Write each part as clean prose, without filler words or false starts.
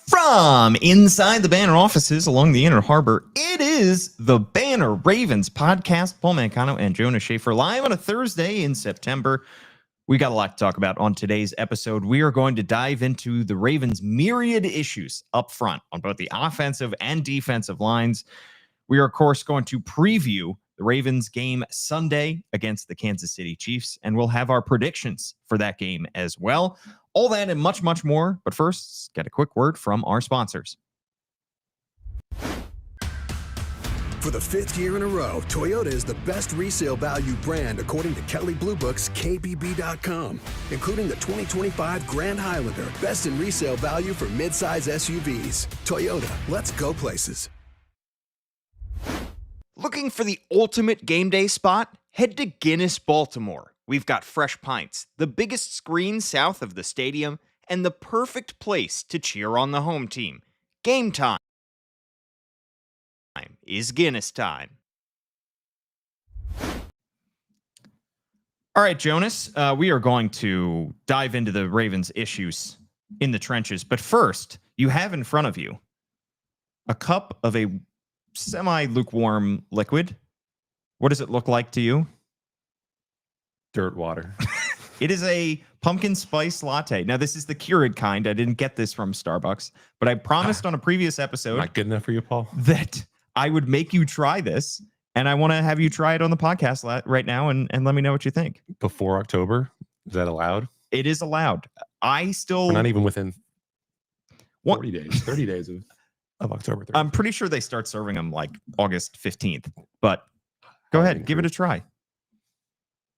From inside the Banner offices along the Inner Harbor, it is the Banner Ravens podcast. Paul Mancano and Jonas Shaffer live on a Thursday in September. We got a lot to talk about on today's episode. We are going to dive into the Ravens' myriad issues up front on both the offensive and defensive lines. We are, of course, going to preview the Ravens game Sunday against the Kansas City Chiefs, and we'll have our predictions for that game as well. All that and much, much more. But first, get a quick word from our sponsors. For the fifth year in a row, Toyota is the best resale value brand according to Kelley Blue Book's KBB.com, including the 2025 Grand Highlander, best in resale value for midsize SUVs. Toyota, let's go places. Looking for the ultimate game day spot? Head to Guinness, Baltimore. We've got fresh pints, the biggest screen south of the stadium, and the perfect place to cheer on the home team. Game time is Guinness time. All right, Jonas, we are going to dive into the Ravens' issues in the trenches. But first, you have in front of you a cup of a semi-lukewarm liquid. What does it look like to you? Dirt water. It is a pumpkin spice latte. Now, this is the Keurig kind. I didn't get this from Starbucks, but I promised on a previous episode Not good enough for you, Paul? that I would make you try this, and I want to have you try it on the podcast right now and let me know what you think. Before October? Is that allowed? It is allowed. We're not even within 40 days, 30 days of October 30th. I'm pretty sure they start serving them like August 15th, but go ahead, give it a try.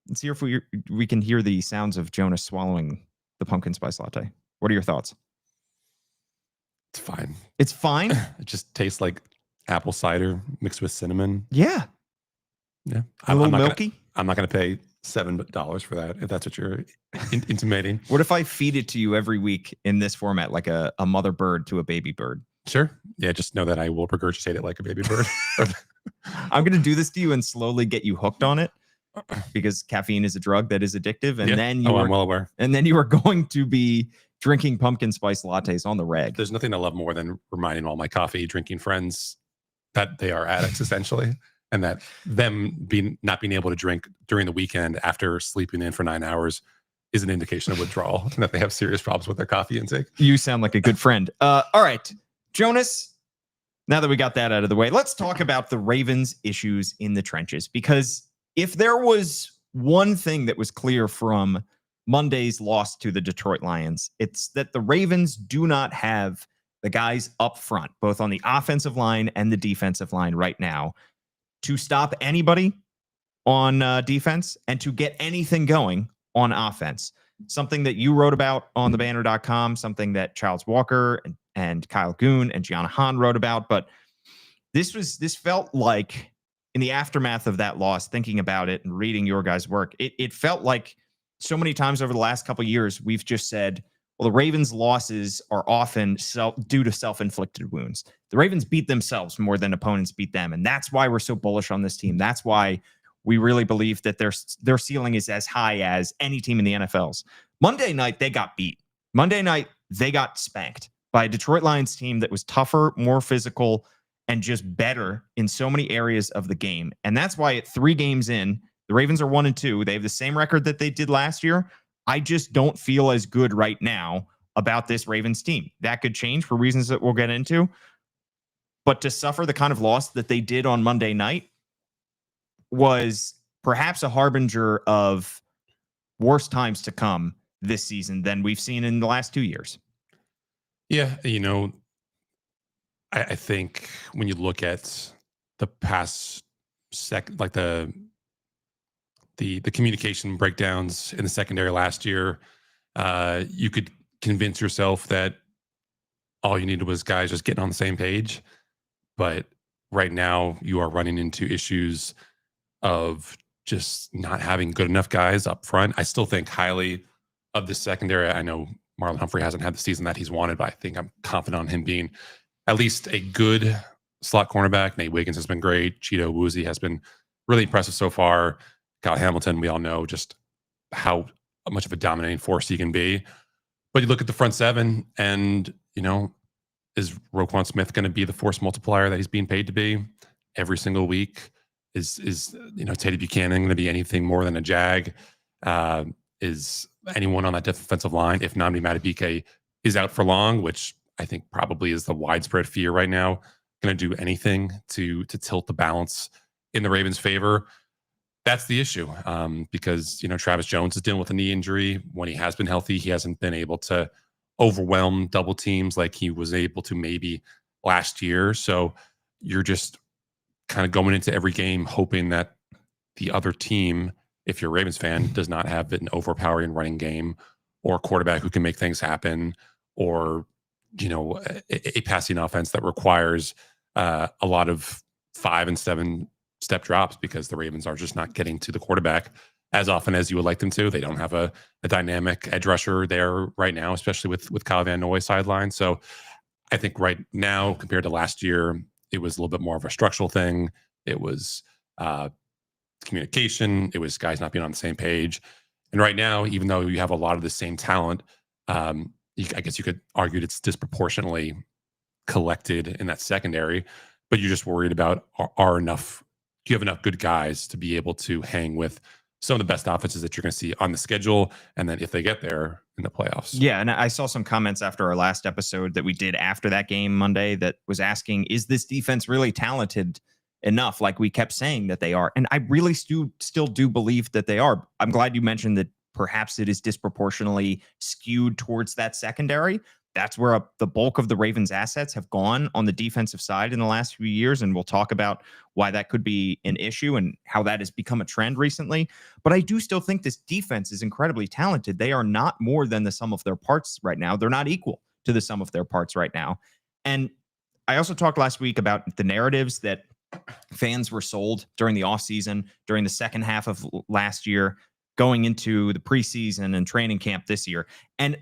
Let's see if we can hear the sounds of Jonas swallowing the pumpkin spice latte. What are your thoughts? It's fine. It's fine? It just tastes like apple cider mixed with cinnamon. Yeah. Yeah. A little milky? I'm not going to pay $7 for that if that's what you're intimating. What if I feed it to you every week in this format, like a mother bird to a baby bird? Sure. Yeah, just know that I will regurgitate it like a baby bird. I'm going to do this to you and slowly get you hooked on it, because caffeine is a drug that is addictive. And then I'm well aware. And then you are going to be drinking pumpkin spice lattes on the reg. There's nothing I love more than reminding all my coffee drinking friends that they are addicts essentially, and that them not being able to drink during the weekend after sleeping in for 9 hours is an indication of withdrawal and that they have serious problems with their coffee intake. You sound like a good friend. All right, Jonas, now that we got that out of the way, let's talk about the Ravens' issues in the trenches, because if there was one thing that was clear from Monday's loss to the Detroit Lions, it's that the Ravens do not have the guys up front, both on the offensive line and the defensive line right now, to stop anybody on defense and to get anything going on offense. Something that you wrote about on thebanner.com, something that Charles Walker and Kyle Goon and Gianna Hahn wrote about. But this felt like, in the aftermath of that loss, thinking about it and reading your guys' work, it felt like so many times over the last couple of years, we've just said, well, the Ravens' losses are often due to self-inflicted wounds. The Ravens beat themselves more than opponents beat them. And that's why we're so bullish on this team. That's why we really believe that their ceiling is as high as any team in the NFL's. Monday night, they got beat. Monday night, they got spanked by a Detroit Lions team that was tougher, more physical, and just better in so many areas of the game. And that's why at 3 games in, the Ravens are 1-2. They have the same record that they did last year. I just don't feel as good right now about this Ravens team. That could change for reasons that we'll get into. But to suffer the kind of loss that they did on Monday night was perhaps a harbinger of worse times to come this season than we've seen in the last 2 years. Yeah, I think when you look at the past the communication breakdowns in the secondary last year, you could convince yourself that all you needed was guys just getting on the same page. But right now you are running into issues of just not having good enough guys up front. I still think highly of the secondary. I know Marlon Humphrey hasn't had the season that he's wanted, but I think I'm confident on him being at least a good slot cornerback. Nate Wiggins has been great. Cheeto Woozy has been really impressive so far. Kyle Hamilton, we all know just how much of a dominating force he can be. But you look at the front seven and, is Roquan Smith going to be the force multiplier that he's being paid to be every single week? Is Teddy Buchanan going to be anything more than a jag? Is anyone on that defensive line, if Nnamdi Madubuike is out for long, which I think probably is the widespread fear right now, going to do anything to tilt the balance in the Ravens' favor? That's the issue, because Travis Jones is dealing with a knee injury. When he has been healthy, he hasn't been able to overwhelm double teams like he was able to maybe last year. So you're just kind of going into every game hoping that the other team, if you're a Ravens fan, does not have an overpowering running game or a quarterback who can make things happen, or a passing offense that requires a lot of 5 and 7 step drops, because the Ravens are just not getting to the quarterback as often as you would like them to. They don't have a dynamic edge rusher there right now, especially with Kyle Van Noy sidelined. So I think right now, compared to last year, it was a little bit more of a structural thing. It was communication. It was guys not being on the same page. And right now, even though you have a lot of the same talent, I guess you could argue it's disproportionately collected in that secondary, but you're just worried about do you have enough good guys to be able to hang with some of the best offenses that you're going to see on the schedule, and then if they get there in the playoffs. Yeah, and I saw some comments after our last episode that we did after that game Monday that was asking, is this defense really talented enough, like we kept saying that they are? And I really still do believe that they are. I'm glad you mentioned that perhaps it is disproportionately skewed towards that secondary. That's where the bulk of the Ravens' assets have gone on the defensive side in the last few years, and we'll talk about why that could be an issue and how that has become a trend recently. But I do still think this defense is incredibly talented. They are not more than the sum of their parts right now. They're not equal to the sum of their parts right now. And I also talked last week about the narratives that fans were sold during the offseason, during the second half of last year, going into the preseason and training camp this year. And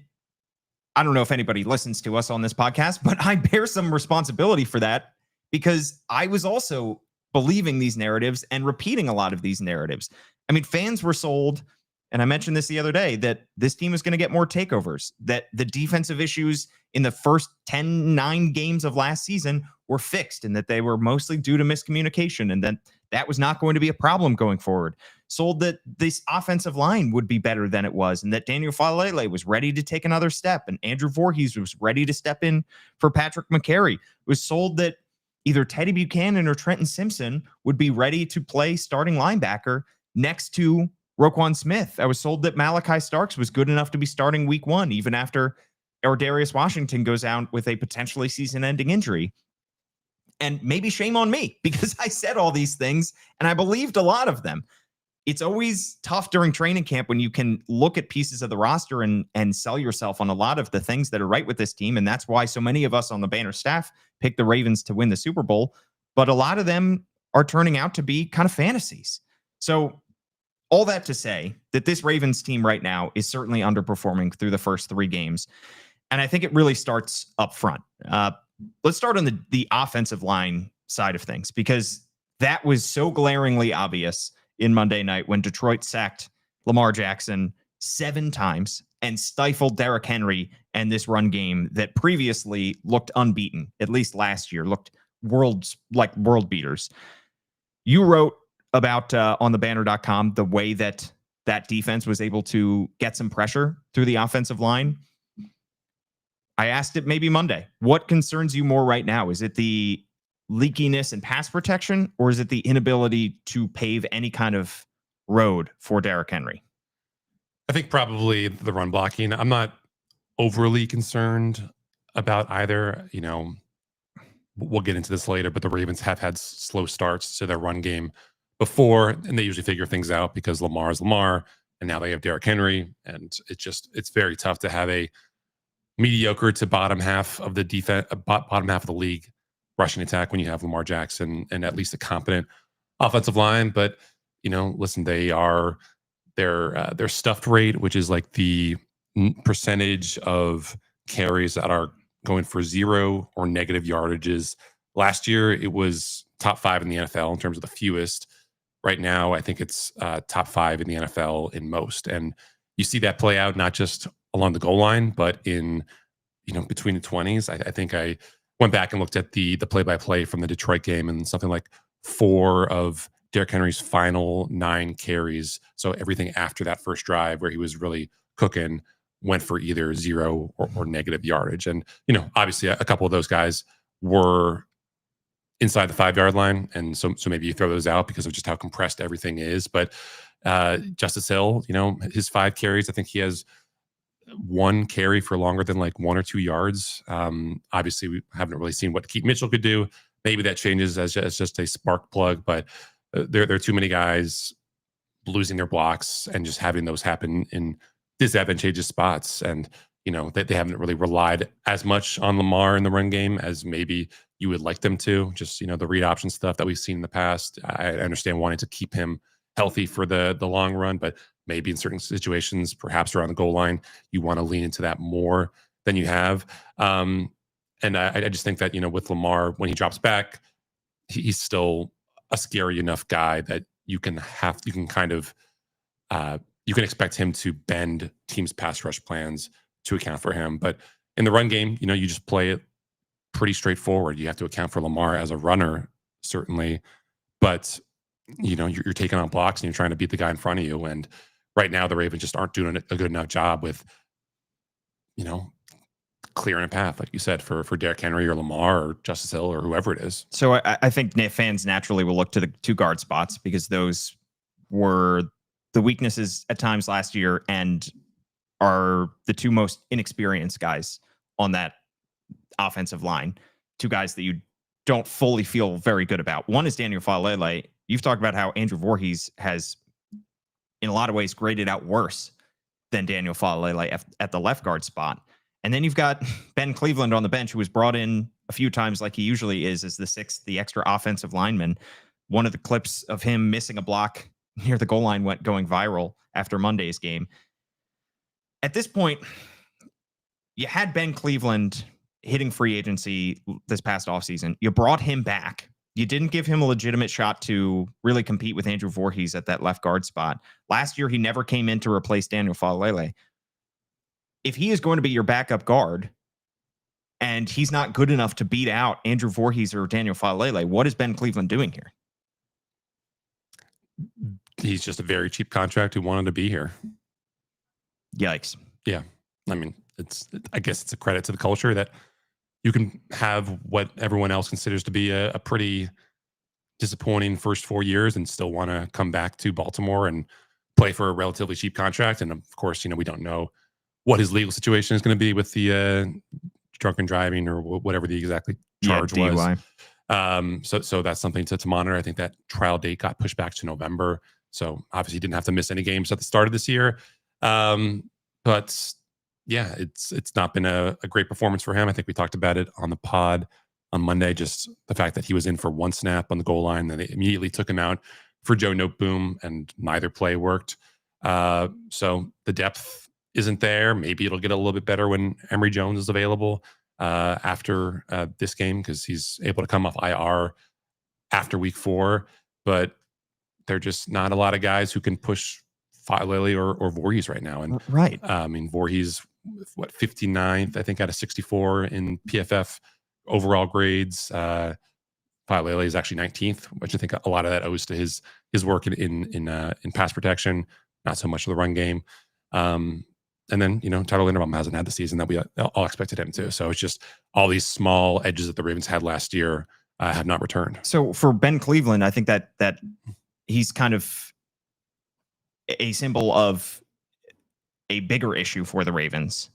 I don't know if anybody listens to us on this podcast, but I bear some responsibility for that, because I was also believing these narratives and repeating a lot of these narratives. I mean, fans were sold, and I mentioned this the other day, that this team is going to get more takeovers, that the defensive issues in the first 9 games of last season were fixed, and that they were mostly due to miscommunication, and that was not going to be a problem going forward. Sold that this offensive line would be better than it was, and that Daniel Falele was ready to take another step, and Andrew Voorhees was ready to step in for Patrick McCary. It was sold that either Teddy Buchanan or Trenton Simpson would be ready to play starting linebacker next to Roquan Smith. I was sold that Malachi Starks was good enough to be starting week 1, even after Darius Washington goes out with a potentially season-ending injury. And maybe shame on me, because I said all these things and I believed a lot of them. It's always tough during training camp when you can look at pieces of the roster and sell yourself on a lot of the things that are right with this team. And that's why so many of us on the Banner staff picked the Ravens to win the Super Bowl. But a lot of them are turning out to be kind of fantasies. So all that to say that this Ravens team right now is certainly underperforming through the first 3 games. And I think it really starts up front. Let's start on the offensive line side of things, because that was so glaringly obvious in Monday night when Detroit sacked Lamar Jackson 7 times and stifled Derrick Henry and this run game that previously looked unbeaten, at least last year, looked world beaters. You wrote about on thebanner.com the way that defense was able to get some pressure through the offensive line. I asked it maybe Monday. What concerns you more right now? Is it the leakiness and pass protection, or is it the inability to pave any kind of road for Derrick Henry? I think probably the run blocking. I'm not overly concerned about either. We'll get into this later, but the Ravens have had slow starts to their run game before, and they usually figure things out because Lamar is Lamar, and now they have Derrick Henry, and it's very tough to have a mediocre to bottom half of the defense, bottom half of the league rushing attack when you have Lamar Jackson and at least a competent offensive line. But listen, their stuffed rate, which is like the percentage of carries that are going for 0 or negative yardages. Last year, it was top 5 in the NFL in terms of the fewest. Right now, I think it's top 5 in the NFL in most. And you see that play out not just along the goal line, but in between the 20s. I think I went back and looked at the play-by-play from the Detroit game, and something like 4 of Derrick Henry's final 9 carries, so everything after that first drive where he was really cooking, went for either 0 or negative yardage. And, obviously a couple of those guys were inside the 5-yard line. And so maybe you throw those out because of just how compressed everything is. But Justice Hill, his 5 carries, I think he has 1 carry for longer than like 1 or 2 yards. Obviously, we haven't really seen what Keith Mitchell could do. Maybe that changes as just a spark plug, but there are too many guys losing their blocks and just having those happen in disadvantageous spots. And, they haven't really relied as much on Lamar in the run game as maybe you would like them to. Just, the read option stuff that we've seen in the past. I understand wanting to keep him healthy for the long run, but maybe in certain situations, perhaps around the goal line, you want to lean into that more than you have. And I just think that, with Lamar, when he drops back, he's still a scary enough guy that you can expect him to bend teams' pass rush plans to account for him. But in the run game, you just play it pretty straightforward. You have to account for Lamar as a runner, certainly, but you're taking on blocks and you're trying to beat the guy in front of you. And right now, the Ravens just aren't doing a good enough job with, clearing a path, like you said, for Derrick Henry or Lamar or Justice Hill or whoever it is. So I think fans naturally will look to the 2 guard spots because those were the weaknesses at times last year and are the 2 most inexperienced guys on that offensive line. 2 guys that you don't fully feel very good about. One is Daniel Faalele. You've talked about how Andrew Voorhees has, in a lot of ways, graded out worse than Daniel Faalele at the left guard spot. And then you've got Ben Cleveland on the bench, who was brought in a few times like he usually is as the extra offensive lineman. One of the clips of him missing a block near the goal line went going viral after Monday's game. At this point, you had Ben Cleveland hitting free agency this past offseason. You brought him back. You didn't give him a legitimate shot to really compete with Andrew Voorhees at that left guard spot. Last year, he never came in to replace Daniel Faalele. If he is going to be your backup guard and he's not good enough to beat out Andrew Voorhees or Daniel Faalele, what is Ben Cleveland doing here? He's just a very cheap contract who wanted to be here. Yikes. Yeah. I mean, I guess it's a credit to the culture that you can have what everyone else considers to be a pretty disappointing first 4 years and still want to come back to Baltimore and play for a relatively cheap contract. And of course, we don't know what his legal situation is going to be with the drunken driving or whatever the exactly charge was. So that's something to monitor. I think that trial date got pushed back to November. So obviously he didn't have to miss any games at the start of this year. But yeah, it's not been a great performance for him. I think we talked about it on the pod on Monday, just the fact that he was in for 1 snap on the goal line, and they immediately took him out for Joe Noteboom, and neither play worked. So the depth isn't there. Maybe it'll get a little bit better when Emory Jones is available after this game, because he's able to come off IR after week 4. But they're just not a lot of guys who can push Faalele or Voorhees right now. And right. I mean, Voorhees, 59th, I think, out of 64 in PFF overall grades. Faalele is actually 19th, which I think a lot of that owes to his work in pass protection, not so much of the run game. And then, Tyler Linderbaum hasn't had the season that we all expected him to. So it's just all these small edges that the Ravens had last year have not returned. So for Ben Cleveland, I think that he's kind of a symbol of a bigger issue for the Ravens,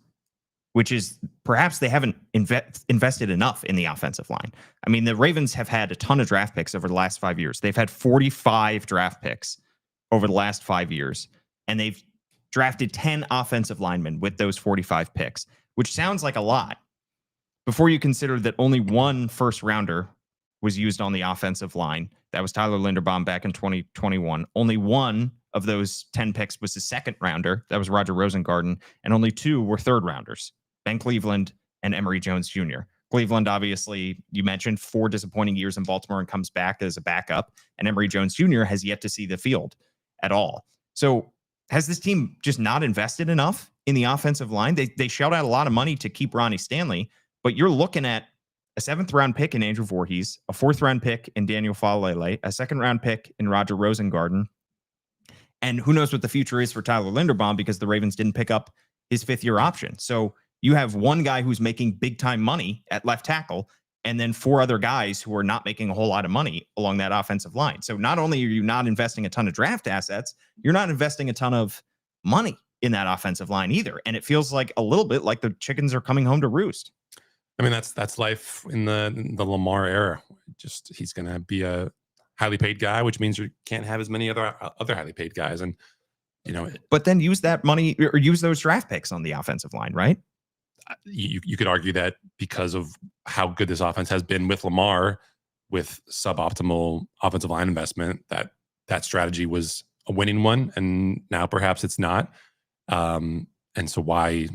which is perhaps they haven't invested enough in the offensive line. I mean, the Ravens have had a ton of draft picks over the last 5 years. They've had 45 draft picks over the last 5 years, and they've drafted 10 offensive linemen with those 45 picks, which sounds like a lot before you consider that only 1 first rounder was used on the offensive line. That was Tyler Linderbaum back in 2021. Only 1 of those 10 picks was the second rounder. That was Roger Rosengarten. And only 2 were third rounders, Ben Cleveland and Emory Jones Jr. Cleveland, obviously, you mentioned 4 disappointing years in Baltimore and comes back as a backup. And Emory Jones Jr. has yet to see the field at all. So has this team just not invested enough in the offensive line? They shelled out a lot of money to keep Ronnie Stanley, but you're looking at a 7th-round pick in Andrew Voorhees, a 4th-round pick in Daniel Falele, a 2nd-round pick in Roger Rosengarten, and who knows what the future is for Tyler Linderbaum because the Ravens didn't pick up his 5th-year option. So you have one guy who's making big-time money at left tackle, and then 4 other guys who are not making a whole lot of money along that offensive line. So not only are you not investing a ton of draft assets, you're not investing a ton of money in that offensive line either. And it feels like a little bit like the chickens are coming home to roost. I mean, that's life in the Lamar era. Just he's going to be a highly paid guy, which means you can't have as many other highly paid guys. And but then use that money or use those draft picks on the offensive line, right? You could argue that because of how good this offense has been with Lamar, with suboptimal offensive line investment, that strategy was a winning one, and now perhaps it's not. And so why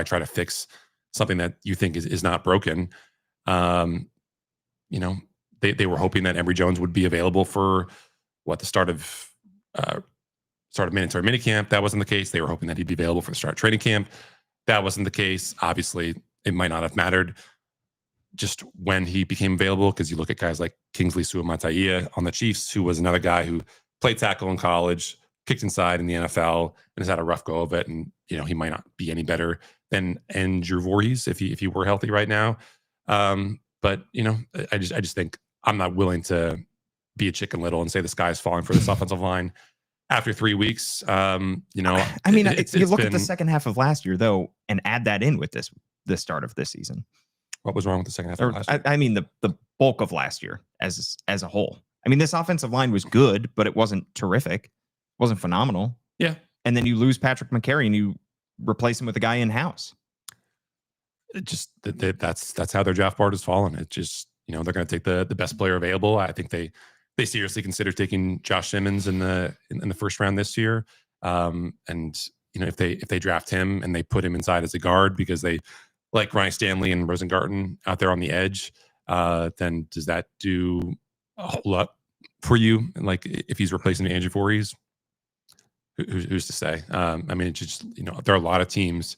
try to fix something that you think is not broken? They were hoping that Emory Jones would be available for the start of mandatory minicamp. That wasn't the case. They were hoping that he'd be available for the start of training camp. That wasn't the case. Obviously, it might not have mattered just when he became available, because you look at guys like Kingsley Suamataia on the Chiefs, who was another guy who played tackle in college, kicked inside in the NFL, and has had a rough go of it. And he might not be any better than Andrew Voorhees if he were healthy right now. But I just think I'm not willing to be a Chicken Little and say the sky is falling for this offensive line after 3 weeks. I mean, you look at the second half of last year though, and add that in with the start of this season. What was wrong with the second half of last year? I mean, the bulk of last year as a whole. I mean, this offensive line was good, but it wasn't terrific. It wasn't phenomenal. Yeah. And then you lose Patrick McCary and you replace him with a guy in-house. It just that's how their draft board has fallen. It just, they're going to take the best player available. I think they seriously consider taking Josh Simmons in the first round this year. And if they draft him and they put him inside as a guard because they like Ryan Stanley and Rosengarten out there on the edge, then does that do a whole lot for you? Like if he's replacing Andrew Voorhees, who's to say? I mean, it's just, there are a lot of teams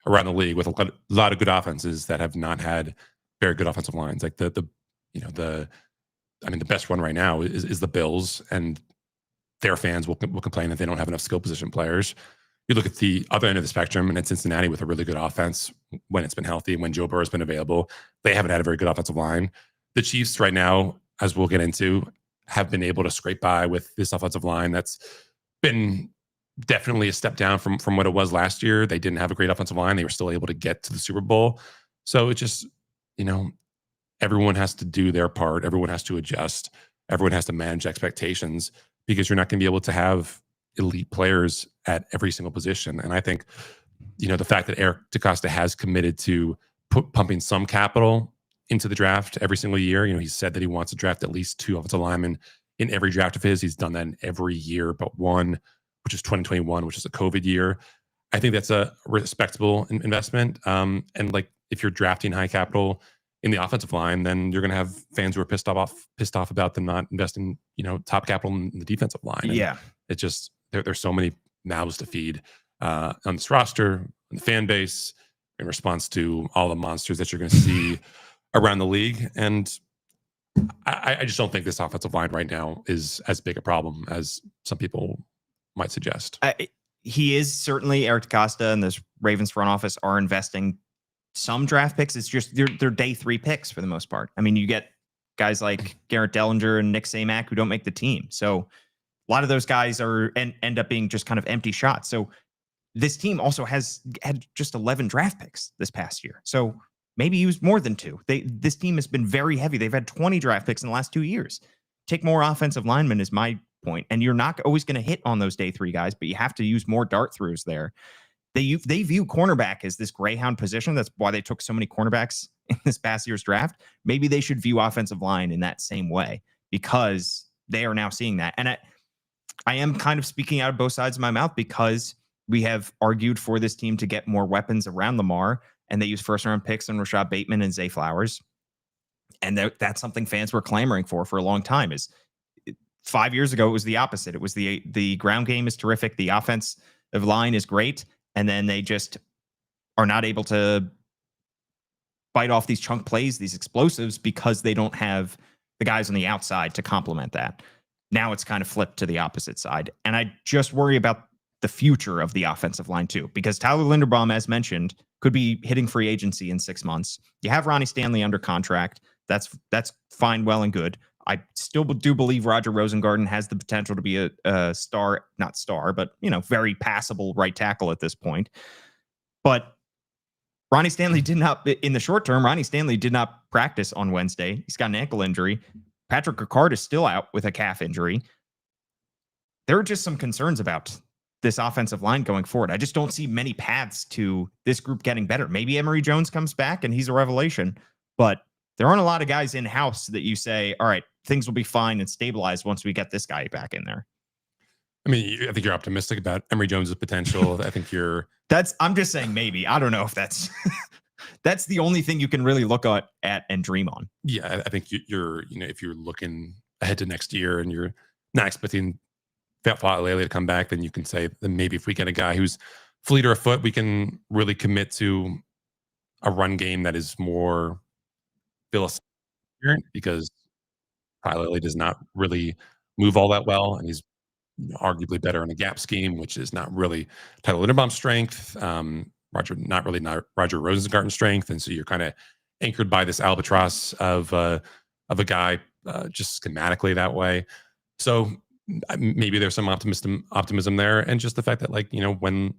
around the league with a lot of good offenses that have not had very good offensive lines. Like the best one right now is the Bills, and their fans will complain that they don't have enough skill position players. You look at the other end of the spectrum, and it's Cincinnati with a really good offense when it's been healthy, when Joe Burrow has been available. They haven't had a very good offensive line. The Chiefs right now, as we'll get into, have been able to scrape by with this offensive line that's been definitely a step down from what it was last year. They didn't have a great offensive line. They were still able to get to the Super Bowl. So it just, everyone has to do their part. Everyone has to adjust. Everyone has to manage expectations, because you're not going to be able to have elite players at every single position. And I think, the fact that Eric DeCosta has committed to pumping some capital into the draft every single year. He said that he wants to draft at least 2 offensive linemen in every draft of his. He's done that in every year but one, which is 2021, which is a COVID year. I think that's a respectable investment. And like, if you're drafting high capital in the offensive line, then you're going to have fans who are pissed off about them not investing, top capital in the defensive line. And yeah. It's just, there's so many mouths to feed on this roster, on the fan base, in response to all the monsters that you're going to see around the league. And I just don't think this offensive line right now is as big a problem as some people might suggest. He is certainly, Eric DeCosta and this Ravens front office are investing some draft picks. It's just they're day 3 picks for the most part. I mean, you get guys like Garrett Dellinger and Nick Samac who don't make the team. So a lot of those guys end up being just kind of empty shots. So this team also had just 11 draft picks this past year. So maybe use more than 2. This team has been very heavy. They've had 20 draft picks in the last 2 years. Take more offensive linemen is my point. And you're not always going to hit on those day 3 guys, but you have to use more dart throughs there. They view cornerback as this greyhound position. That's why they took so many cornerbacks in this past year's draft. Maybe they should view offensive line in that same way, because they are now seeing that. And I am kind of speaking out of both sides of my mouth, because we have argued for this team to get more weapons around Lamar, and they use first-round picks on Rashad Bateman and Zay Flowers. And that's something fans were clamoring for a long time. 5 years ago, it was the opposite. It was the ground game is terrific. The offensive line is great. And then they just are not able to bite off these chunk plays, these explosives, because they don't have the guys on the outside to complement that. Now it's kind of flipped to the opposite side. And I just worry about the future of the offensive line too, because Tyler Linderbaum, as mentioned, could be hitting free agency in 6 months. You have Ronnie Stanley under contract. That's fine, well and good. I still do believe Roger Rosengarten has the potential to be a star, not star, but, very passable right tackle at this point. But Ronnie Stanley did not, in the short term, Ronnie Stanley did not practice on Wednesday. He's got an ankle injury. Patrick Ricard is still out with a calf injury. There are just some concerns about this offensive line going forward. I just don't see many paths to this group getting better. Maybe Emory Jones comes back and he's a revelation, but there aren't a lot of guys in-house that you say, all right, things will be fine and stabilize once we get this guy back in there. I mean, I think you're optimistic about Emory Jones' potential. I think I'm just saying maybe. I don't know if that's that's the only thing you can really look at and dream on. Yeah, I think you're if you're looking ahead to next year and you're not expecting Fa'alele to come back, then you can say that maybe if we get a guy who's fleeter of foot, we can really commit to a run game that is more philosophical, because Fa'alele does not really move all that well, and he's arguably better in a gap scheme, which is not really Tyler Linderbaum's strength. Roger Rosengarten's strength, and so you're kind of anchored by this albatross of a guy just schematically that way. So maybe there's some optimism there, and just the fact that when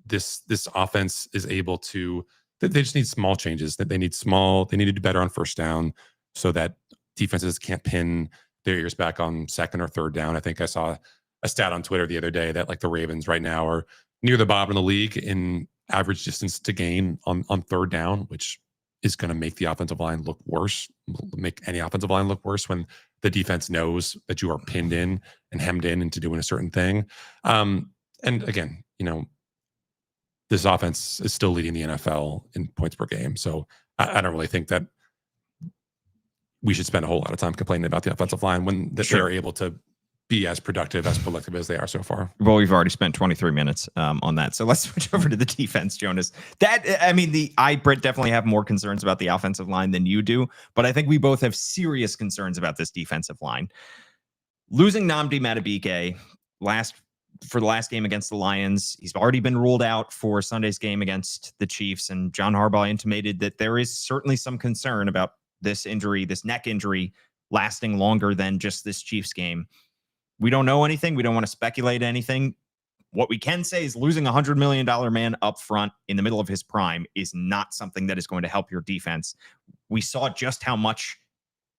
this offense is able to, they just need small changes. That they need to do better on first down, so that defenses can't pin their ears back on second or third down. I think I saw a stat on Twitter the other day that the Ravens right now are near the bottom of the league in average distance to gain on third down, which is going to make the offensive line look worse, make any offensive line look worse when the defense knows that you are pinned in and hemmed in into doing a certain thing. And again, this offense is still leading the NFL in points per game. So I don't really think that we should spend a whole lot of time complaining about the offensive line when they're able to be as productive, as productive as they are so far. Well, we've already spent 23 minutes on that. So let's switch over to the defense, Jonas. I definitely have more concerns about the offensive line than you do, but I think we both have serious concerns about this defensive line. Losing Nnamdi Madubuike for the last game against the Lions, he's already been ruled out for Sunday's game against the Chiefs, and John Harbaugh intimated that there is certainly some concern about this injury, this neck injury, lasting longer than just this Chiefs game. We don't know anything. We don't want to speculate anything. What we can say is losing a $100 million man up front in the middle of his prime is not something that is going to help your defense. We saw just how much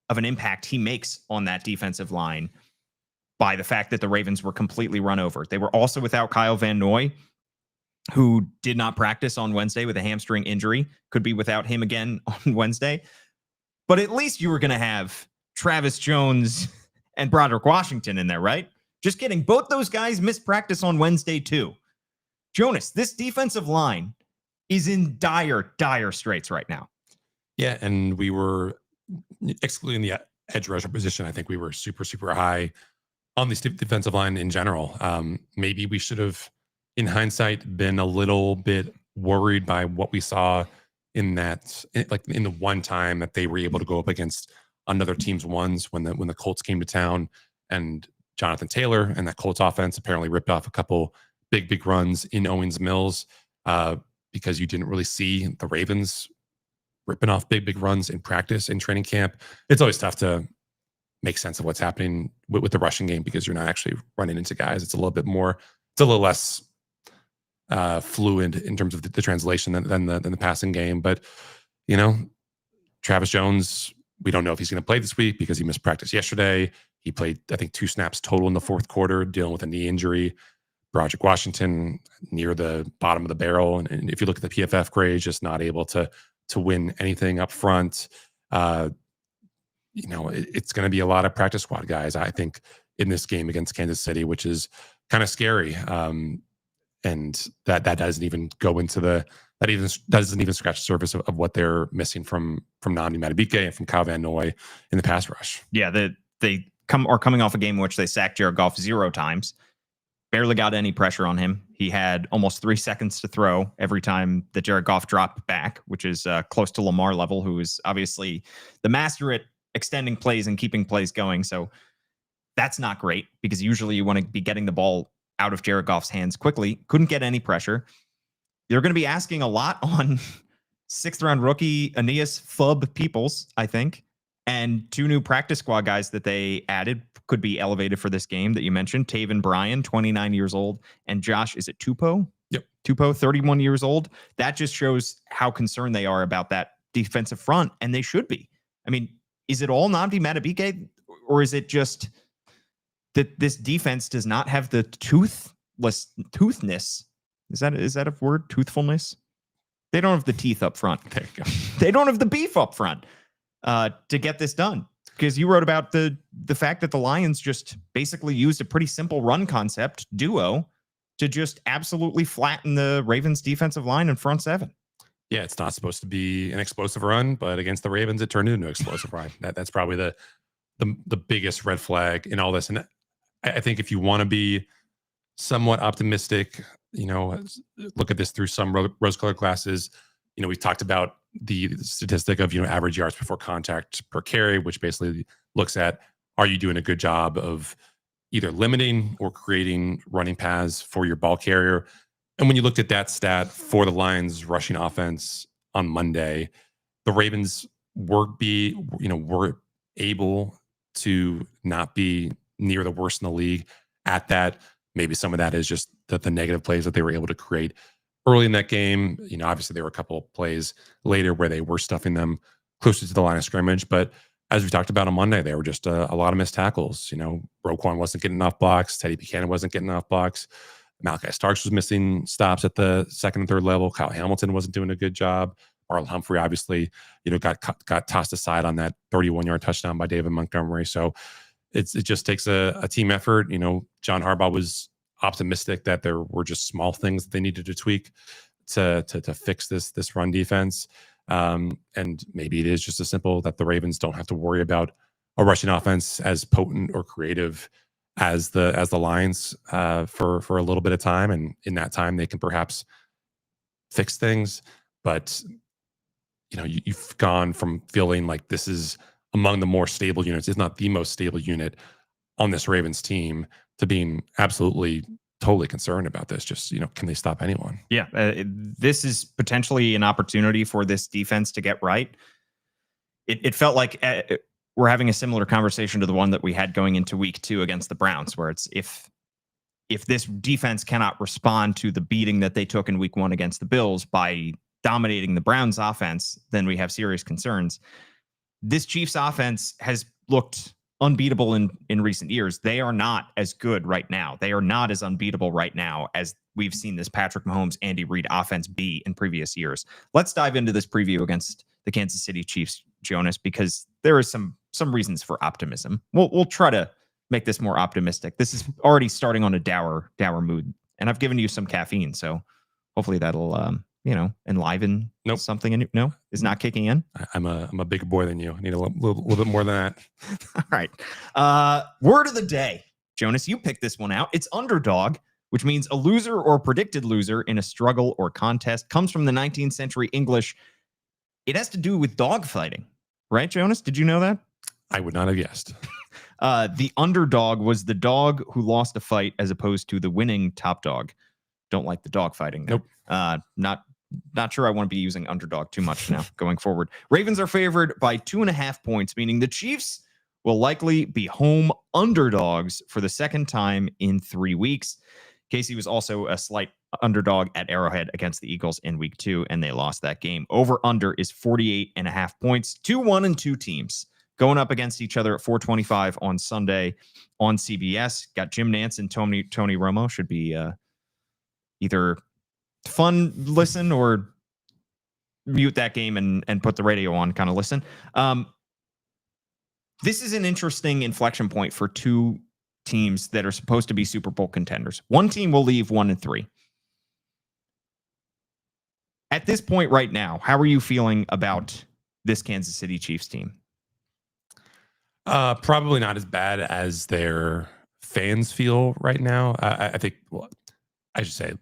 of an impact he makes on that defensive line by the fact that the Ravens were completely run over. They were also without Kyle Van Noy, who did not practice on Wednesday with a hamstring injury. Could be without him again on Wednesday. But at least you were going to have Travis Jones and Broderick Washington in there, right? Just kidding. Both those guys missed practice on Wednesday too. Jonas, this defensive line is in dire, dire straits right now. Yeah, and we were, excluding the edge rusher position, I think we were super, super high on the defensive line in general. Maybe we should have, in hindsight, been a little bit worried by what we saw in the one time that they were able to go up against another team's ones when the Colts came to town, and Jonathan Taylor and that Colts offense apparently ripped off a couple big runs in Owens Mills, because you didn't really see the Ravens ripping off big runs in practice, in training camp. It's always tough to make sense of what's happening with the rushing game because you're not actually running into guys. It's a little less fluid in terms of the translation than the passing game. But Travis Jones, we don't know if he's going to play this week because he missed practice yesterday. He played, I think, 2 snaps total in the fourth quarter, dealing with a knee injury. Broderick Washington near the bottom of the barrel, and if you look at the PFF grades, just not able to win anything up front. It's going to be a lot of practice squad guys, I think, in this game against Kansas City, which is kind of scary. And that doesn't even go into doesn't even scratch the surface of what they're missing from Nnamdi Madubuike and from Kyle Van Noy in the pass rush. Yeah, they are coming off a game in which they sacked Jared Goff 0 times. barely got any pressure on him. He had almost 3 seconds to throw every time that Jared Goff dropped back, which is close to Lamar level, who is obviously the master at extending plays and keeping plays going. So that's not great because usually you want to be getting the ball out of Jared Goff's hands quickly. Couldn't get any pressure. They're going to be asking a lot on 6th round rookie Aeneas Fubb Peoples, I think. And 2 new practice squad guys that they added could be elevated for this game that you mentioned. Taven Bryan, 29 years old, and Josh, is it Tupou? Yep. Tupou, 31 years old. That just shows how concerned they are about that defensive front, and they should be. I mean, is it all Nnamdi Madubuike, or is it just that this defense does not have the toothness? Is that a word? Toothfulness? They don't have the teeth up front. There you go. They don't have the beef up front to get this done. Because you wrote about the fact that the Lions just basically used a pretty simple run concept duo to just absolutely flatten the Ravens defensive line and front seven. Yeah, it's not supposed to be an explosive run, but against the Ravens, it turned into an explosive run. That's probably the biggest red flag in all this. And I think if you want to be somewhat optimistic, look at this through some rose-colored glasses. We've talked about the statistic of, average yards before contact per carry, which basically looks at, are you doing a good job of either limiting or creating running paths for your ball carrier? And when you looked at that stat for the Lions rushing offense on Monday, the Ravens were able to not be near the worst in the league at that. Maybe some of that is just the negative plays that they were able to create early in that game. Obviously there were a couple of plays later where they were stuffing them closer to the line of scrimmage. But as we talked about on Monday, there were just a lot of missed tackles. Roquan wasn't getting enough blocks. Teddy Buchanan wasn't getting enough blocks. Malachi Starks was missing stops at the second and third level. Kyle Hamilton wasn't doing a good job. Marlon Humphrey obviously, got tossed aside on that 31-yard touchdown by David Montgomery. So it just takes a team effort. John Harbaugh was optimistic that there were just small things that they needed to tweak to fix this run defense. And maybe it is just as simple that the Ravens don't have to worry about a rushing offense as potent or creative as the Lions for a little bit of time. And in that time, they can perhaps fix things. But you've gone from feeling like this is among the more stable units, if not the most stable unit on this Ravens team, to being absolutely totally concerned about this. Just, can they stop anyone? Yeah. This is potentially an opportunity for this defense to get right. It felt like we're having a similar conversation to the one that we had going into week 2 against the Browns, where it's if this defense cannot respond to the beating that they took in week 1 against the Bills by dominating the Browns offense, then we have serious concerns. This Chiefs offense has looked unbeatable in recent years. They are not as good right now. They are not as unbeatable right now as we've seen this Patrick Mahomes, Andy Reid offense be in previous years. Let's dive into this preview against the Kansas City Chiefs, Jonas, because there is some reasons for optimism. We'll try to make this more optimistic. This is already starting on a dour mood, and I've given you some caffeine, so hopefully that'll enliven something. And no, is not kicking in. I'm a bigger boy than you. I need a little bit more than that. All right. Word of the day, Jonas, you picked this one out. It's underdog, which means a loser or predicted loser in a struggle or contest. Comes from the 19th century English. It has to do with dog fighting, right, Jonas? Did you know that? I would not have guessed. The underdog was the dog who lost a fight as opposed to the winning top dog. Don't like the dog fighting. Nope. Not sure I want to be using underdog too much now going forward. Ravens are favored by 2.5 points, meaning the Chiefs will likely be home underdogs for the second time in 3 weeks. Casey was also a slight underdog at Arrowhead against the Eagles in week 2, and they lost that game. Over under is 48.5 points. 2-1-2 teams going up against each other at 4:25 on Sunday on CBS. Got Jim Nantz and Tony Romo. Should be either fun listen or mute that game and put the radio on, kind of listen. This is an interesting inflection point for 2 teams that are supposed to be Super Bowl contenders. One team will leave 1-3. At this point right now, how are you feeling about this Kansas City Chiefs team? Probably not as bad as their fans feel right now. I think, well, I should say,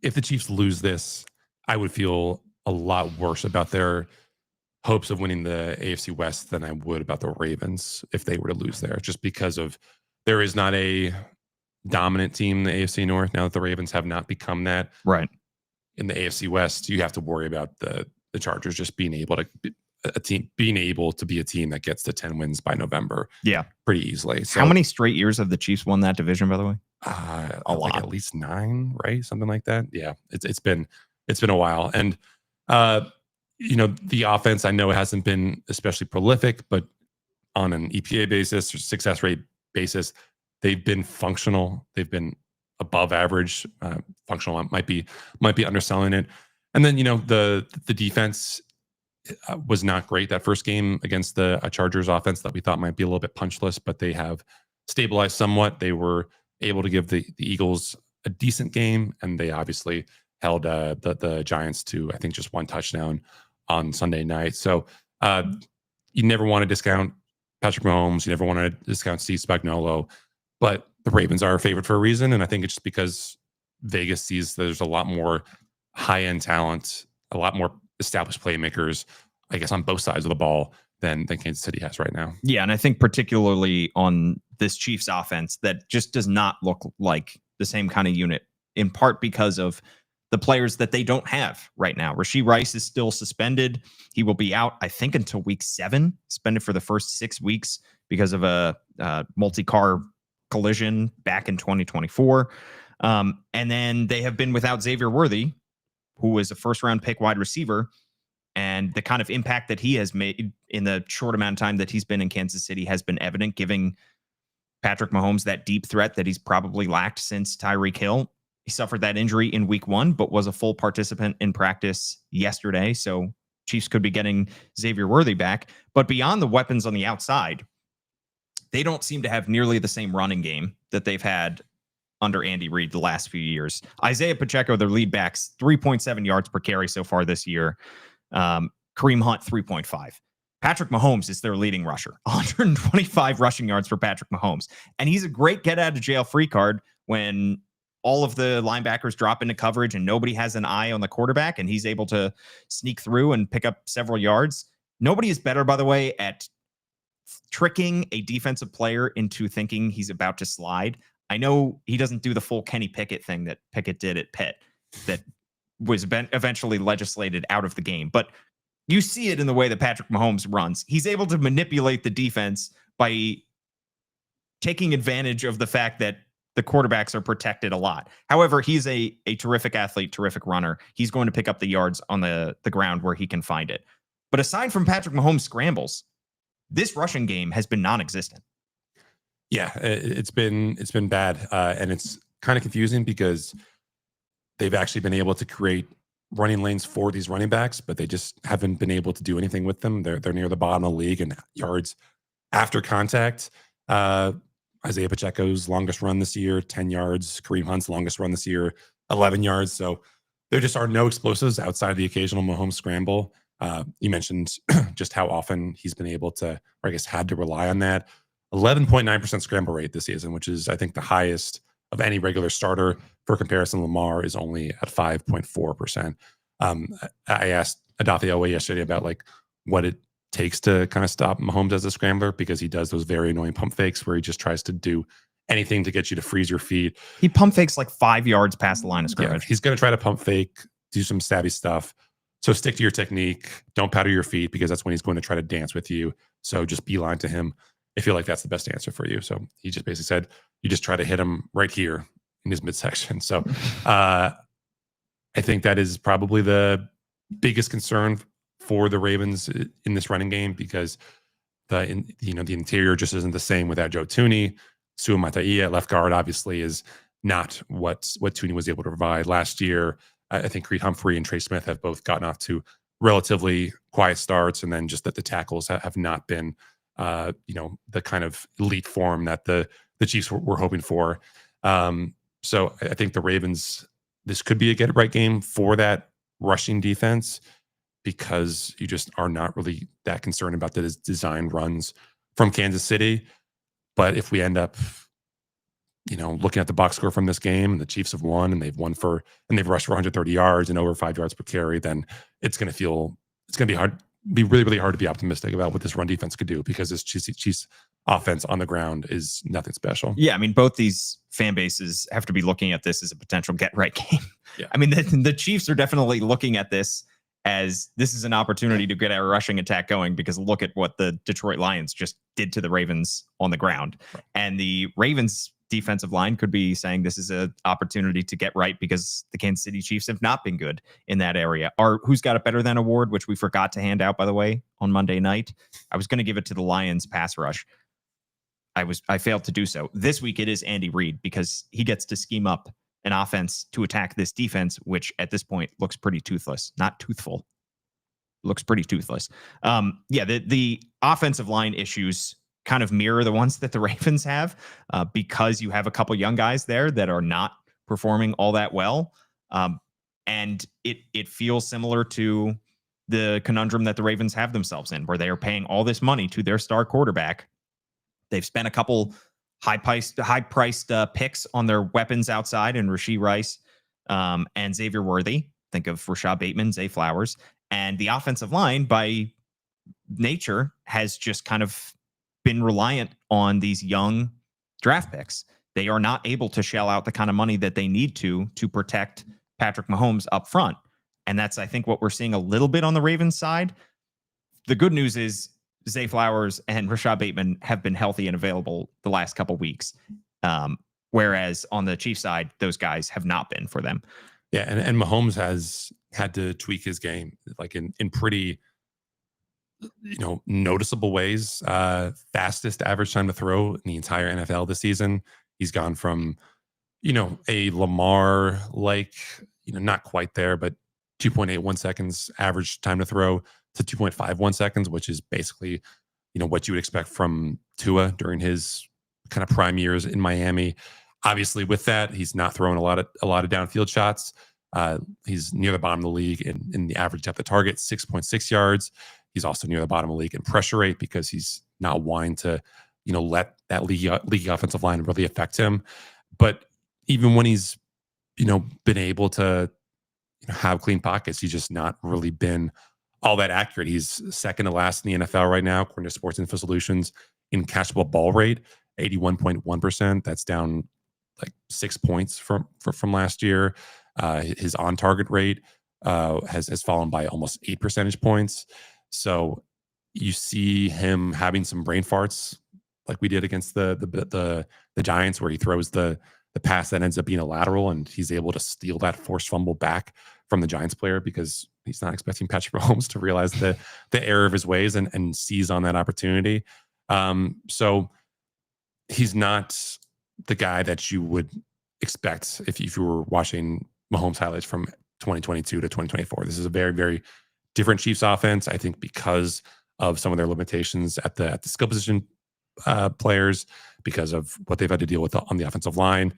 if the Chiefs lose this, I would feel a lot worse about their hopes of winning the AFC West than I would about the Ravens if they were to lose there, just because of there is not a dominant team in the AFC North now that the Ravens have not become that. Right. In the AFC West, you have to worry about the Chargers just being able to be a team that gets to 10 wins by November. Yeah, pretty easily. So how many straight years have the Chiefs won that division, by the way? A lot, at least 9, right? Something like that. Yeah, it's been a while, and the offense, I know it hasn't been especially prolific, but on an EPA basis or success rate basis, they've been functional. They've been above average. Functional might be underselling it. And then the defense was not great that first game against the Chargers offense that we thought might be a little bit punchless, but they have stabilized somewhat. They were able to give the Eagles a decent game, and they obviously held the Giants to, I think, just 1 touchdown on Sunday night. So you never want to discount Patrick Mahomes. You never want to discount Steve Spagnuolo, but the Ravens are a favorite for a reason. And I think it's just because Vegas sees there's a lot more high-end talent, a lot more established playmakers, I guess, on both sides of the ball than Kansas City has right now. Yeah, and I think particularly on this Chiefs offense that just does not look like the same kind of unit, in part because of the players that they don't have right now. Rashee Rice is still suspended. He will be out, I think, until week 7, suspended for the first 6 weeks because of a multi-car collision back in 2024. And then they have been without Xavier Worthy, who is a first-round pick wide receiver. And the kind of impact that he has made in the short amount of time that he's been in Kansas City has been evident, giving Patrick Mahomes that deep threat that he's probably lacked since Tyreek Hill. He suffered that injury in week 1, but was a full participant in practice yesterday. So Chiefs could be getting Xavier Worthy back. But beyond the weapons on the outside, they don't seem to have nearly the same running game that they've had under Andy Reid the last few years. Isaiah Pacheco, their lead backs, 3.7 yards per carry so far this year. Kareem Hunt, 3.5. Patrick Mahomes is their leading rusher, 125 rushing yards for Patrick Mahomes. And he's a great get out of jail free card when all of the linebackers drop into coverage and nobody has an eye on the quarterback, and he's able to sneak through and pick up several yards. Nobody is better, by the way, at tricking a defensive player into thinking he's about to slide. I know he doesn't do the full Kenny Pickett thing that Pickett did at Pitt that was eventually legislated out of the game, but you see it in the way that Patrick Mahomes runs. He's able to manipulate the defense by taking advantage of the fact that the quarterbacks are protected a lot. However, he's a terrific athlete, terrific runner. He's going to pick up the yards on the ground where he can find it. But aside from Patrick Mahomes' scrambles, this rushing game has been non-existent. Yeah, it's been bad, and it's kind of confusing because they've actually been able to create running lanes for these running backs, but they just haven't been able to do anything with them. They're near the bottom of the league in yards after contact. Isaiah Pacheco's longest run this year, 10 yards. Kareem Hunt's longest run this year, 11 yards. So there just are no explosives outside of the occasional Mahomes scramble. You mentioned just how often he's been able to, or I guess had to rely on that. 11.9% scramble rate this season, which is, I think, the highest of any regular starter. For comparison, Lamar is only at 5.4%. I asked Adafe Owe yesterday about what it takes to kind of stop Mahomes as a scrambler, because he does those very annoying pump fakes where he just tries to do anything to get you to freeze your feet. He pump fakes 5 yards past the line of scrimmage. Yeah, he's going to try to pump fake, do some stabby stuff. So stick to your technique. Don't powder your feet, because that's when he's going to try to dance with you. So just beeline to him. I feel like that's the best answer for you. So he just basically said, you just try to hit him right here in his midsection. So I think that is probably the biggest concern for the Ravens in this running game, because the interior just isn't the same without Joe Thuney. Sua Matai at left guard obviously is not what Thuney was able to provide last year. I think Creed Humphrey and Trey Smith have both gotten off to relatively quiet starts, and then just that the tackles have not been the kind of elite form that the Chiefs were hoping for. So I think the Ravens, this could be a get it right game for that rushing defense, because you just are not really that concerned about the design runs from Kansas City. But if we end up looking at the box score from this game, and the Chiefs have won, and they've rushed for 130 yards and over 5 yards per carry, then it's going to be really, really hard to be optimistic about what this run defense could do, because this Chiefs offense on the ground is nothing special. Yeah, I mean, both these fan bases have to be looking at this as a potential get-right game. Yeah. I mean, the Chiefs are definitely looking at this as this is an opportunity to get our rushing attack going, because look at what the Detroit Lions just did to the Ravens on the ground. Right. And the Ravens defensive line could be saying this is an opportunity to get right, because the Kansas City Chiefs have not been good in that area. Our Who's Got It Better Than award, which we forgot to hand out, by the way, on Monday night. I was going to give it to the Lions pass rush. I failed to do so. This week it is Andy Reid, because he gets to scheme up an offense to attack this defense, which at this point looks pretty toothless. Not toothful. Looks pretty toothless. The offensive line issues kind of mirror the ones that the Ravens have, because you have a couple young guys there that are not performing all that well. And it feels similar to the conundrum that the Ravens have themselves in, where they are paying all this money to their star quarterback. They've spent a couple high-priced picks on their weapons outside, and Rashee Rice and Xavier Worthy. Think of Rashad Bateman, Zay Flowers. And the offensive line, by nature, has just kind of been reliant on these young draft picks. They are not able to shell out the kind of money that they need to protect Patrick Mahomes up front. And that's, I think, what we're seeing a little bit on the Ravens side. The good news is Zay Flowers and Rashad Bateman have been healthy and available the last couple weeks. Whereas on the Chiefs side, those guys have not been for them. Yeah, and Mahomes has had to tweak his game, like in pretty noticeable ways. Fastest average time to throw in the entire NFL this season. He's gone from a Lamar, like not quite there, but 2.81 seconds average time to throw to 2.51 seconds, which is basically what you would expect from Tua during his kind of prime years in Miami. Obviously, with that, he's not throwing a lot of downfield shots. He's near the bottom of the league in the average depth of target, 6.6 yards. He's also near the bottom of the league in pressure rate, because he's not wanting to, let that league offensive line really affect him. But even when he's, been able to have clean pockets, he's just not really been all that accurate. He's second to last in the NFL right now, according to Sports Info Solutions, in catchable ball rate, 81.1%. That's down like 6 points from last year. His on target rate has fallen by almost 8 percentage points. So you see him having some brain farts, like we did against the Giants, where he throws the pass that ends up being a lateral, and he's able to steal that forced fumble back from the Giants player, because he's not expecting Patrick Mahomes to realize the error of his ways and seize on that opportunity. So he's not the guy that you would expect if you were watching Mahomes highlights from 2022 to 2024. This is a very, very different Chiefs offense, I think, because of some of their limitations at the skill position players, because of what they've had to deal with on the offensive line.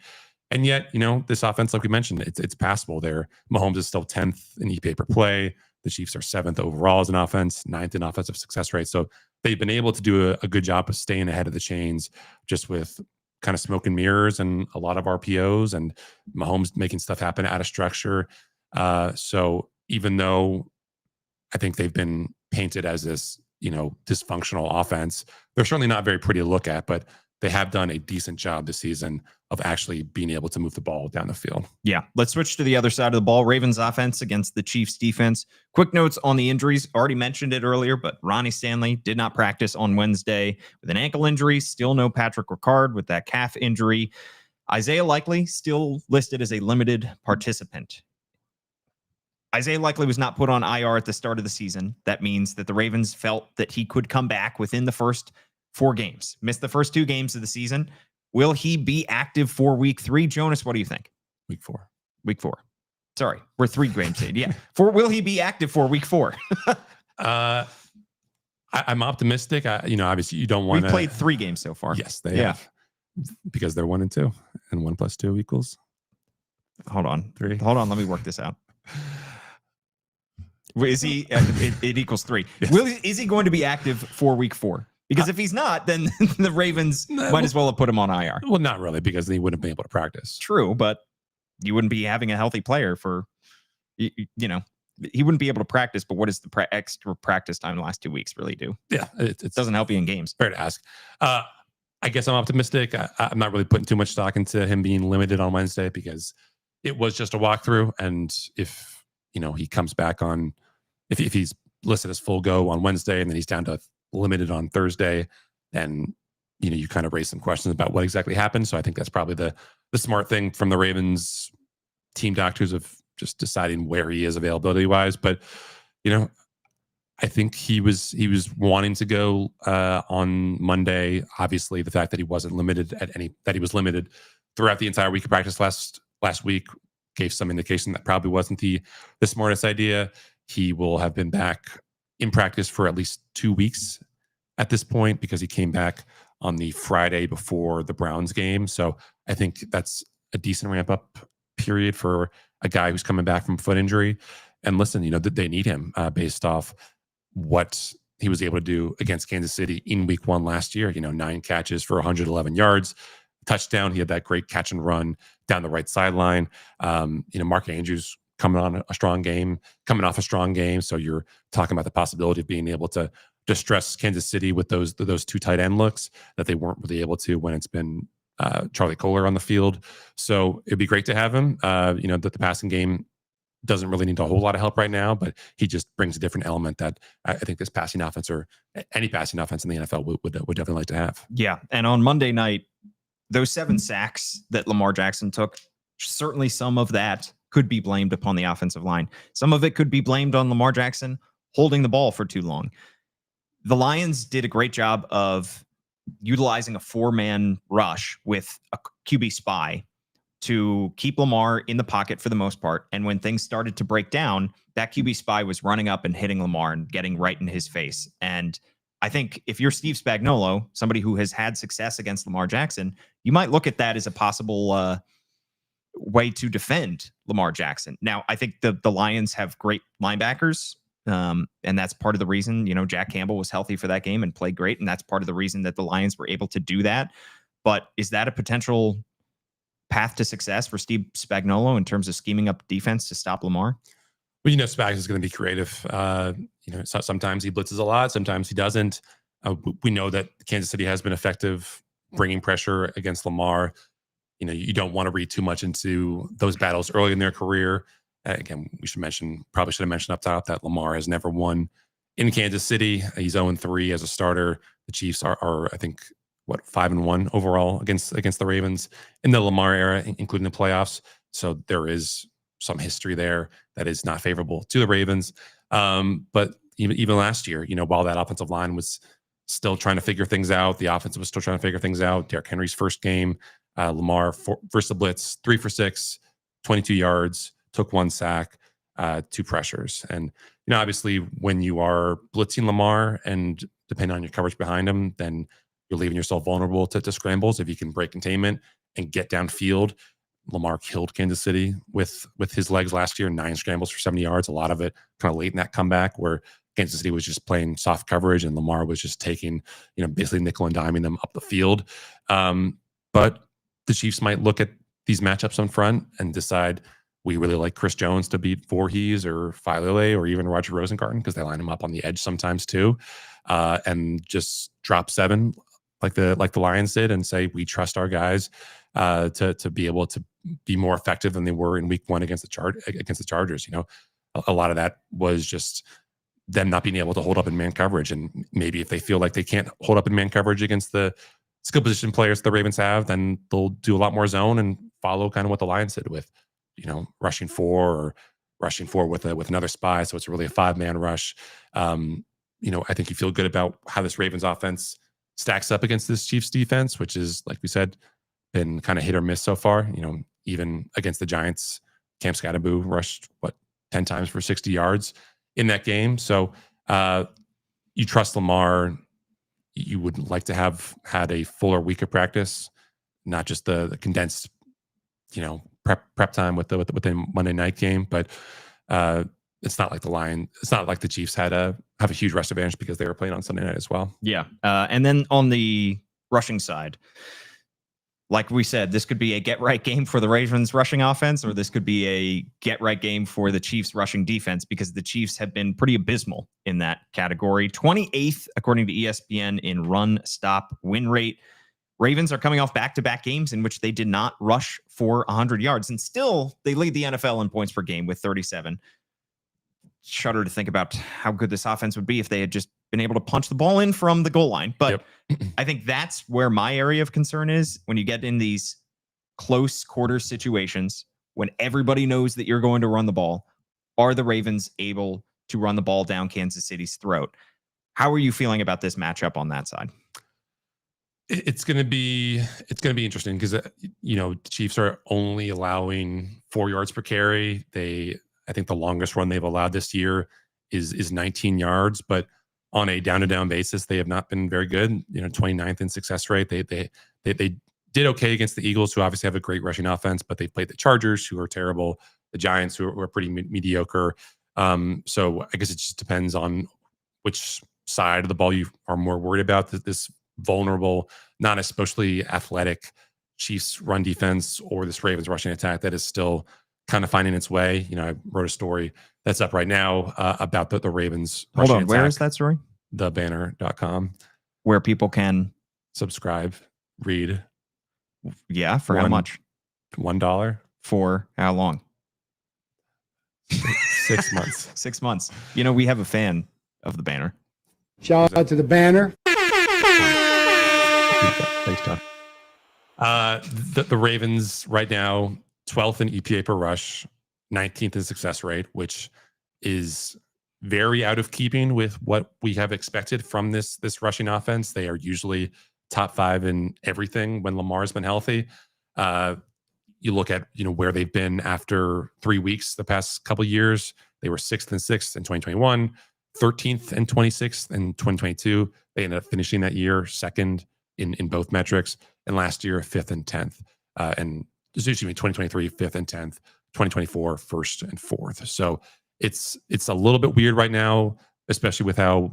And yet, this offense, like we mentioned, it's passable there. Mahomes is still 10th in EPA per play. The Chiefs are 7th overall as an offense, 9th in offensive success rate. So they've been able to do a good job of staying ahead of the chains, just with kind of smoke and mirrors and a lot of RPOs, and Mahomes making stuff happen out of structure. So even though I think they've been painted as this, dysfunctional offense, they're certainly not very pretty to look at, but they have done a decent job this season of actually being able to move the ball down the field. Yeah. Let's switch to the other side of the ball. Ravens offense against the Chiefs defense. Quick notes on the injuries. Already mentioned it earlier, but Ronnie Stanley did not practice on Wednesday with an ankle injury. Still no Patrick Ricard with that calf injury. Isaiah Likely still listed as a limited participant. Isaiah Likely was not put on IR at the start of the season. That means that the Ravens felt that he could come back within the first 4 games. Missed the first 2 games of the season. Will he be active for week 3? Jonas, what do you think? Week 4. Week 4. Sorry, we're 3 games in. Yeah. Will he be active for week 4? I'm optimistic. Obviously you don't want to. We've played 3 games so far. Yes, they have. Because they're 1 and 2, and 1 + 2 equals. Hold on. 3. Hold on. Let me work this out. Is he? It equals 3. Yes. Is he going to be active for week 4? Because if he's not, then the Ravens might as well have put him on IR. Well, not really, because he wouldn't be able to practice. True, but you wouldn't be having a healthy player for, you know, he wouldn't be able to practice. But what does the extra practice time the last 2 weeks really do? Yeah, It doesn't help you in games. Fair to ask. I guess I'm optimistic. I'm not really putting too much stock into him being limited on Wednesday because it was just a walkthrough. And if, he comes back on, if he's listed as full go on Wednesday and then he's down to limited on Thursday, then, you kind of raise some questions about what exactly happened. So I think that's probably the smart thing from the Ravens team doctors of just deciding where he is availability wise. But, I think he was wanting to go on Monday. Obviously, the fact that he wasn't limited that he was limited throughout the entire week of practice last week gave some indication that probably wasn't the smartest idea. He will have been back in practice for at least 2 weeks at this point because he came back on the Friday before the Browns game. So I think that's a decent ramp up period for a guy who's coming back from foot injury. And listen, they need him based off what he was able to do against Kansas City in week 1 last year. 9 catches for 111 yards, touchdown. He had that great catch and run down the right sideline. Mark Andrews coming off a strong game. So you're talking about the possibility of being able to distress Kansas City with those 2 tight end looks that they weren't really able to when it's been Charlie Kohler on the field. So it'd be great to have him. That the passing game doesn't really need a whole lot of help right now, but he just brings a different element that I think this passing offense or any passing offense in the NFL would definitely like to have. Yeah. And on Monday night, those 7 sacks that Lamar Jackson took, certainly some of that could be blamed upon the offensive line. Some of it could be blamed on Lamar Jackson holding the ball for too long. The Lions did a great job of utilizing a 4-man rush with a QB spy to keep Lamar in the pocket for the most part. And when things started to break down, that QB spy was running up and hitting Lamar and getting right in his face. And I think if you're Steve Spagnuolo, somebody who has had success against Lamar Jackson, you might look at that as a possible way to defend Lamar Jackson. Now, I think the Lions have great linebackers. And that's part of the reason, Jack Campbell was healthy for that game and played great. And that's part of the reason that the Lions were able to do that. But is that a potential path to success for Steve Spagnuolo in terms of scheming up defense to stop Lamar? Well, Spags is going to be creative. Sometimes he blitzes a lot. Sometimes he doesn't. We know that Kansas City has been effective bringing pressure against Lamar. You don't want to read too much into those battles early in their career. Again, probably should have mentioned up top that Lamar has never won in Kansas City. He's 0-3 as a starter. The Chiefs are I think, 5-1 overall against the Ravens in the Lamar era, including the playoffs. So there is some history there that is not favorable to the Ravens. But even last year, while that offensive line was still trying to figure things out, the offense was still trying to figure things out. Derrick Henry's first game, Lamar versus the blitz, 3 for 6, 22 yards, took 1 sack, 2 pressures. And, obviously when you are blitzing Lamar and depending on your coverage behind him, then you're leaving yourself vulnerable to scrambles. If you can break containment and get downfield, Lamar killed Kansas City with his legs last year, 9 scrambles for 70 yards. A lot of it kind of late in that comeback where Kansas City was just playing soft coverage and Lamar was just taking, basically nickel and diming them up the field. But the Chiefs might look at these matchups on front and decide we really like Chris Jones to beat Voorhees or Filele or even Roger Rosengarten because they line him up on the edge sometimes too, and just drop 7 like the Lions did and say we trust our guys to be able to be more effective than they were in week 1 against the Chargers. A lot of that was just them not being able to hold up in man coverage, and maybe if they feel like they can't hold up in man coverage against the skill position players the Ravens have, then they'll do a lot more zone and follow kind of what the Lions did with rushing 4 or rushing 4 with another spy. So it's really a 5-man rush. I think you feel good about how this Ravens offense stacks up against this Chiefs defense, which is, like we said, been kind of hit or miss so far. Even against the Giants, Cam Scatterboo rushed 10 times for 60 yards in that game. So you trust Lamar. You would like to have had a fuller week of practice, not just the condensed, prep time with the Monday night game. But it's not like the Chiefs have a huge rest advantage because they were playing on Sunday night as well. Yeah. And then on the rushing side, like we said, this could be a get-right game for the Ravens rushing offense, or this could be a get-right game for the Chiefs rushing defense, because the Chiefs have been pretty abysmal in that category. 28th, according to ESPN, in run-stop win rate. Ravens are coming off back-to-back games in which they did not rush for 100 yards, and still they lead the NFL in points per game with 37. Shudder to think about how good this offense would be if they had just been able to punch the ball in from the goal line. But I think that's where my area of concern is when you get in these close quarter situations, when everybody knows that you're going to run the ball. Are the Ravens able to run the ball down Kansas City's throat? How are you feeling about this matchup on that side? It's going to be interesting because the Chiefs are only allowing 4 yards per carry. I think the longest run they've allowed this year is 19 yards, but on a down-to-down basis, they have not been very good. 29th in success rate. They did okay against the Eagles, who obviously have a great rushing offense, but they played the Chargers, who are terrible, the Giants, who are pretty mediocre. So I guess it just depends on which side of the ball you are more worried about. This vulnerable, not especially athletic Chiefs run defense, or this Ravens rushing attack that is still kind of finding its way. I wrote a story that's up right now about the Ravens. Hold on, where is that story? Thebanner.com. Where people can subscribe, read. Yeah, for how much? $1. For how long? 6 months. 6 months. We have a fan of the Banner. Shout out to the Banner. Thanks, John. The Ravens right now, 12th in EPA per rush, 19th in success rate, which is very out of keeping with what we have expected from this rushing offense. They are usually top 5 in everything when Lamar's been healthy. You look at where they've been after 3 weeks the past couple of years. They were 6th and 6th in 2021, 13th and 26th in 2022. They ended up finishing that year second in both metrics, and last year 5th and 10th. And 2023 5th and 10th, 2024 1st and 4th. So it's a little bit weird right now, especially with how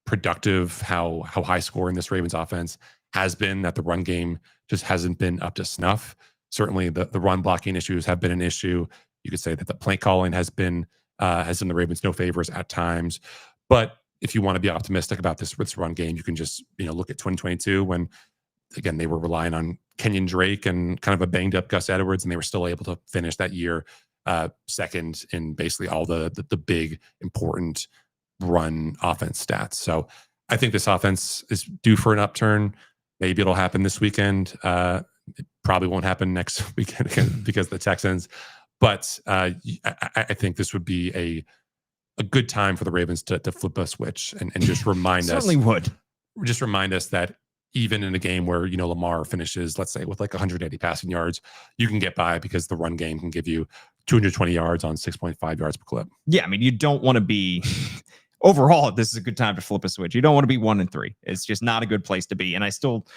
productive, how high scoring this Ravens offense has been, that the run game just hasn't been up to snuff. Certainly the run blocking issues have been an issue. You could say that the play calling has done the Ravens no favors at times. But if you want to be optimistic about this run game, you can just look at 2022 when, again, they were relying on Kenyon Drake and kind of a banged up Gus Edwards, and they were still able to finish that year second in basically all the big important run offense stats. So I think this offense is due for an upturn. Maybe it'll happen this weekend. It probably won't happen next weekend because of the Texans. But I think this would be a good time for the Ravens to flip a switch and just remind us. Certainly would. Just remind us that even in a game where, Lamar finishes, let's say, with like 180 passing yards, you can get by because the run game can give you 220 yards on 6.5 yards per clip. Yeah, I mean, you don't want to be... Overall, this is a good time to flip a switch. You don't want to be 1-3. It's just not a good place to be. And I still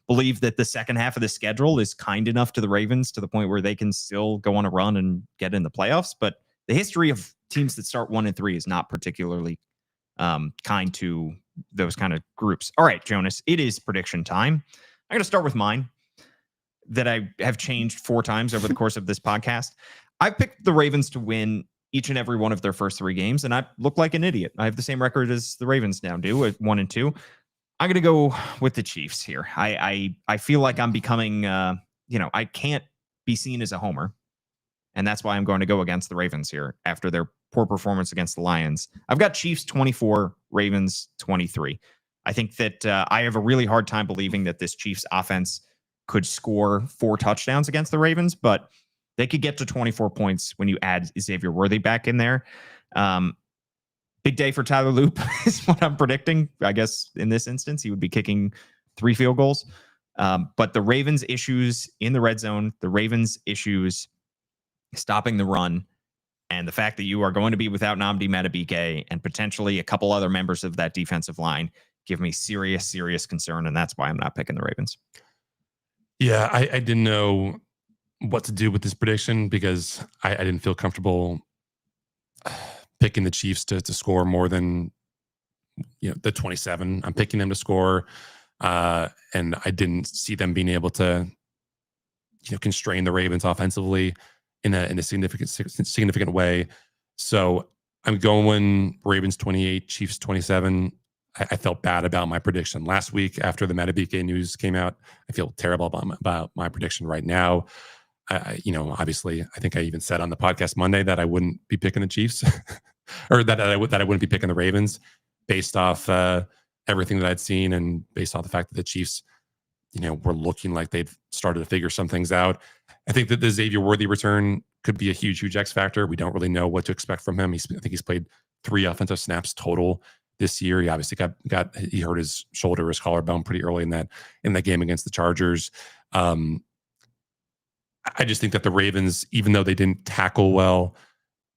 believe that the second half of the schedule is kind enough to the Ravens to the point where they can still go on a run and get in the playoffs. But the history of teams that start 1-3 is not particularly kind to those kind of groups. All right, Jonas, it is prediction time. I'm going to start with mine that I have changed 4 times over the course of this podcast. I picked the Ravens to win each and every one of their first 3 games, and I look like an idiot. I have the same record as the Ravens now do at 1-2. I'm going to go with the Chiefs here. I feel like I'm becoming, I can't be seen as a homer, and that's why I'm going to go against the Ravens here after their poor performance against the Lions. I've got Chiefs 24, Ravens 23. I think that I have a really hard time believing that this Chiefs offense could score 4 touchdowns against the Ravens, but they could get to 24 points when you add Xavier Worthy back in there. Big day for Tyler Loop is what I'm predicting. I guess in this instance, he would be kicking 3 field goals. But the Ravens' issues in the red zone, the Ravens' issues stopping the run, and the fact that you are going to be without Nnamdi Madubuike and potentially a couple other members of that defensive line give me serious, serious concern, and that's why I'm not picking the Ravens. Yeah, I didn't know what to do with this prediction because I didn't feel comfortable picking the Chiefs to score more than the 27. I'm picking them to score, and I didn't see them being able to constrain the Ravens offensively in a significant way. So I'm going Ravens 28, Chiefs 27. I felt bad about my prediction last week after the Matabike news came out. I feel terrible about my prediction right now. Obviously, I think I even said on the podcast Monday that I wouldn't be picking the Chiefs, or that I wouldn't be picking the Ravens, based off everything that I'd seen and based off the fact that the Chiefs, were looking like they've started to figure some things out. I think that the Xavier Worthy return could be a huge X factor. We don't really know what to expect from him. I think he's played 3 offensive snaps total this year. He obviously he hurt his shoulder, his collarbone pretty early in that game against the Chargers. I just think that the Ravens, even though they didn't tackle well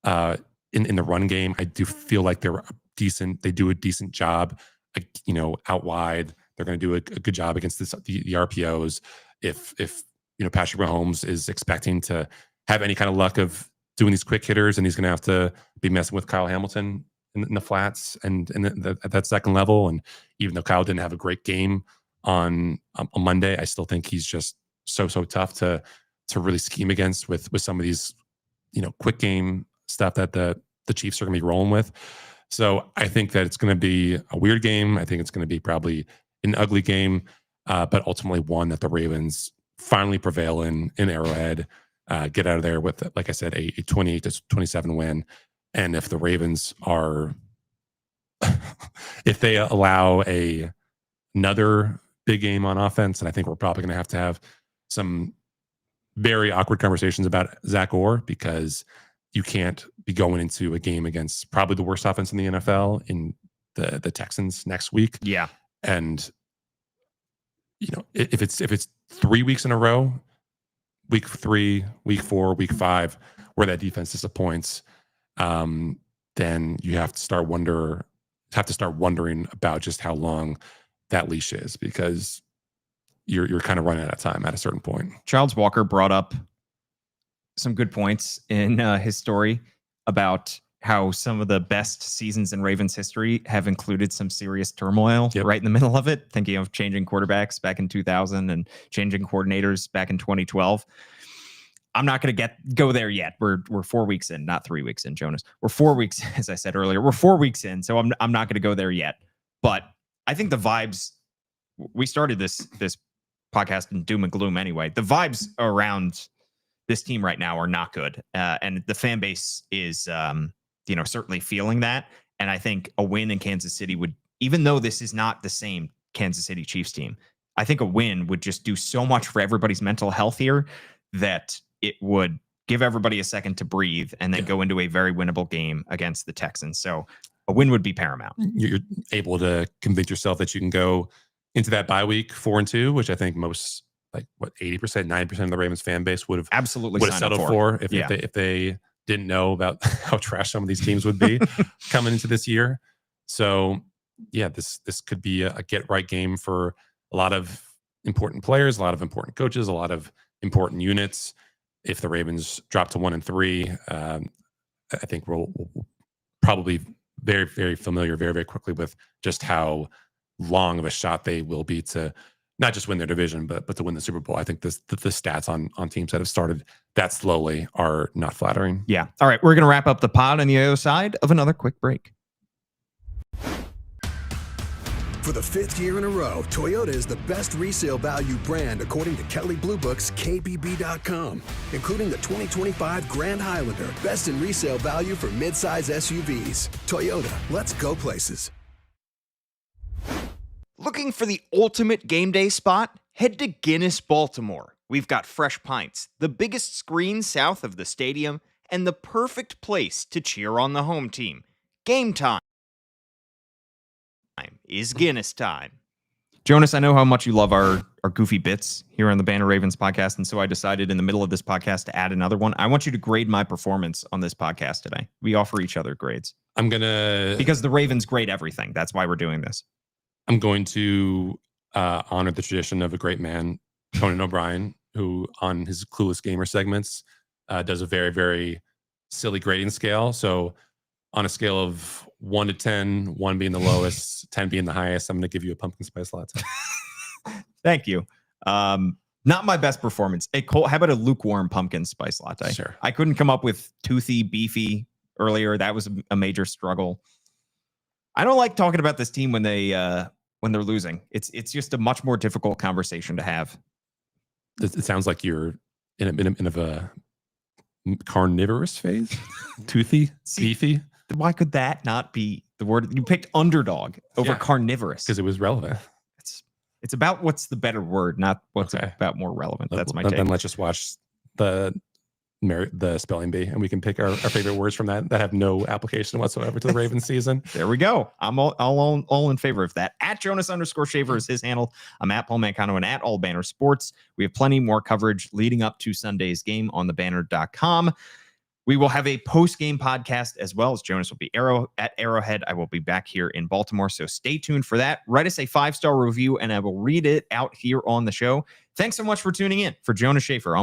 in the run game, I do feel like they're decent. They do a decent job, out wide. They're going to do a good job against the RPOs. If Patrick Mahomes is expecting to have any kind of luck of doing these quick hitters, and he's going to have to be messing with Kyle Hamilton in the flats and at that second level. And even though Kyle didn't have a great game on Monday, I still think he's just so tough to really scheme against with some of these quick game stuff that the Chiefs are going to be rolling with. So I think that it's going to be a weird game. I think it's going to be probably an ugly game, but ultimately one that the Ravens finally prevail in Arrowhead, get out of there with, like I said, a 28-27 win. And if the Ravens are, if they allow another big game on offense, and I think we're probably going to have some very awkward conversations about Zach Orr, because you can't be going into a game against probably the worst offense in the NFL in the Texans next week. Yeah. And if it's 3 weeks in a row, week 3, week 4, week 5, where that defense disappoints, then you have to start wondering about just how long that leash is, because you're kind of running out of time at a certain point. Childs Walker brought up some good points in his story about how some of the best seasons in Ravens history have included some serious turmoil right in the middle of it. Thinking of changing quarterbacks back in 2000 and changing coordinators back in 2012. I'm not going to go there yet. We're 4 weeks in, not 3 weeks in, Jonas. We're 4 weeks, as I said earlier. We're 4 weeks in, so I'm not going to go there yet. But I think the vibes. We started this podcast in doom and gloom anyway. The vibes around this team right now are not good, and the fan base is, certainly feeling that. And I think a win in Kansas City would, even though this is not the same Kansas City Chiefs team, I think a win would just do so much for everybody's mental health here that it would give everybody a second to breathe and then go into a very winnable game against the Texans. So a win would be paramount. You're able to convince yourself that you can go into that bye week 4-2, which I think most, 80%, 90% of the Ravens fan base would have settled for if they didn't know about how trash some of these teams would be coming into this year. So this could be a get right game for a lot of important players, a lot of important coaches, a lot of important units. If the Ravens drop to 1-3, I think we'll probably very, very familiar very, very quickly with just how long of a shot they will be to not just win their division, but to win the Super Bowl. I think the stats on teams that have started that slowly are not flattering. Yeah. All right. We're going to wrap up the pod on the other side of another quick break. For the 5th year in a row, Toyota is the best resale value brand according to Kelley Blue Book's KBB.com, including the 2025 Grand Highlander, best in resale value for midsize SUVs. Toyota, let's go places. Looking for the ultimate game day spot? Head to Guinness, Baltimore. We've got fresh pints, the biggest screen south of the stadium, and the perfect place to cheer on the home team. Game time is Guinness time. Jonas, I know how much you love our goofy bits here on the Banner Ravens podcast, and so I decided in the middle of this podcast to add another one. I want you to grade my performance on this podcast today. We offer each other grades. Because the Ravens grade everything. That's why we're doing this. I'm going to honor the tradition of a great man, Conan O'Brien, who on his Clueless Gamer segments does a very, very silly grading scale. So on a scale of 1 to 10, 1 being the lowest, 10 being the highest, I'm going to give you a pumpkin spice latte. Thank you. Not my best performance. How about a lukewarm pumpkin spice latte? Sure. I couldn't come up with toothy, beefy earlier. That was a major struggle. I don't like talking about this team when they're losing. It's just a much more difficult conversation to have. It sounds like you're in a carnivorous phase. Toothy, beefy. Why could that not be the word? You picked underdog over carnivorous because it was relevant. It's about what's the better word, not what's about more relevant. That's my take. Then let's just watch the spelling bee, and we can pick our favorite words from that have no application whatsoever to the Ravens season. There we go. I'm all in favor of that. At Jonas_Shaffer is his handle. I'm at Paul Mancano and at All Banner Sports. We have plenty more coverage leading up to Sunday's game on thebanner.com. We will have a post-game podcast as well, as Jonas will be at Arrowhead. I will be back here in Baltimore, so stay tuned for that. Write us a 5-star review, and I will read it out here on the show. Thanks so much for tuning in. For Jonas Shaffer,